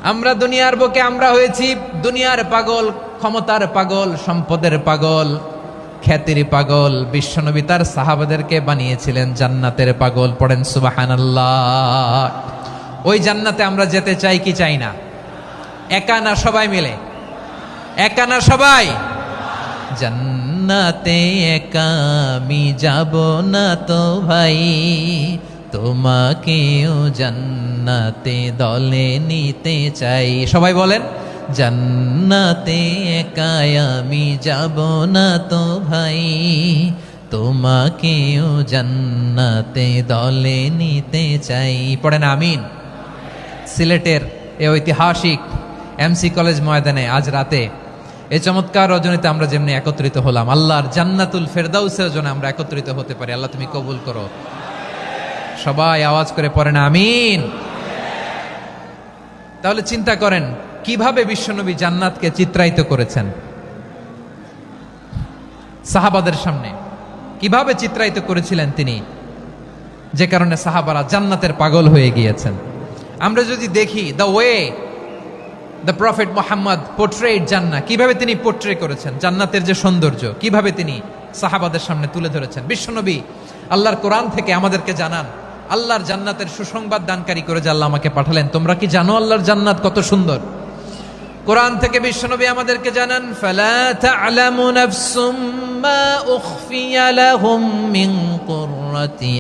আমরা দুনিয়ার বুকে আমরা হয়েছি দুনিয়ার পাগল, ক্ষমতার পাগল, সম্পদের পাগল, খ্যাতির পাগল। বিশ্বনবী তার সাহাবাদেরকে বানিয়েছিলেন জান্নাতের পাগল। পড়েন সুবহানাল্লাহ। ওই জান্নাতে আমরা যেতে চাই কি চাই না? একা না সবাই মিলে? একা না সবাই? জান্নাতে একা আমি যাব না তো ভাই, তোমাকেও জান্নাতে দলে নিতে চাই। সবাই বলেন, জান্নাতে একা আমি যাব না তো ভাই, তোমাকেও জান্নাতে দলে নিতে চাই। পড়েন আমিন। সিলেটের এ ঐতিহাসিক এমসি কলেজ ময়দানে আজ রাতে এই চমৎকার রজনীতে আমরা যেমনি একত্রিত হলাম, আল্লাহর জান্নাতুল ফেরদাউসের জন্য আমরা একত্রিত হতে পারি। আল্লাহ তুমি কবুল করো। সবাই আওয়াজ করে পড়েন আমিন। তাহলে চিন্তা করেন কিভাবে বিশ্বনবী জান্নাতকে চিত্রায়িত করেছেন সাহাবাদের সামনে, কিভাবে চিত্রায়িত করেছিলেন তিনি, যে কারণে সাহাবারা জান্নাতের পাগল হয়ে গিয়েছেন। আমরা যদি দেখি the way the prophet Muhammad portrait জান্নাত, কিভাবে তিনি পোর্ট্রে করেছেন জান্নাতের যে সৌন্দর্য, কিভাবে তিনি সাহাবাদের সামনে তুলে ধরেছেন। বিশ্বনবী আল্লাহর কোরআন থেকে আমাদেরকে জানান আল্লাহর জান্নাতের সুসংবাদ দানকারী করে যে আল্লাহ আমাকে পাঠালেন। তোমরা কি জানো আল্লাহর জান্নাত কত সুন্দর? কোরআন থেকে বিশ্বনবী আমাদেরকে জানান, ফালা তা'লামু নাফসুম মা উখফিয়া লাহুম মিন কুররাতি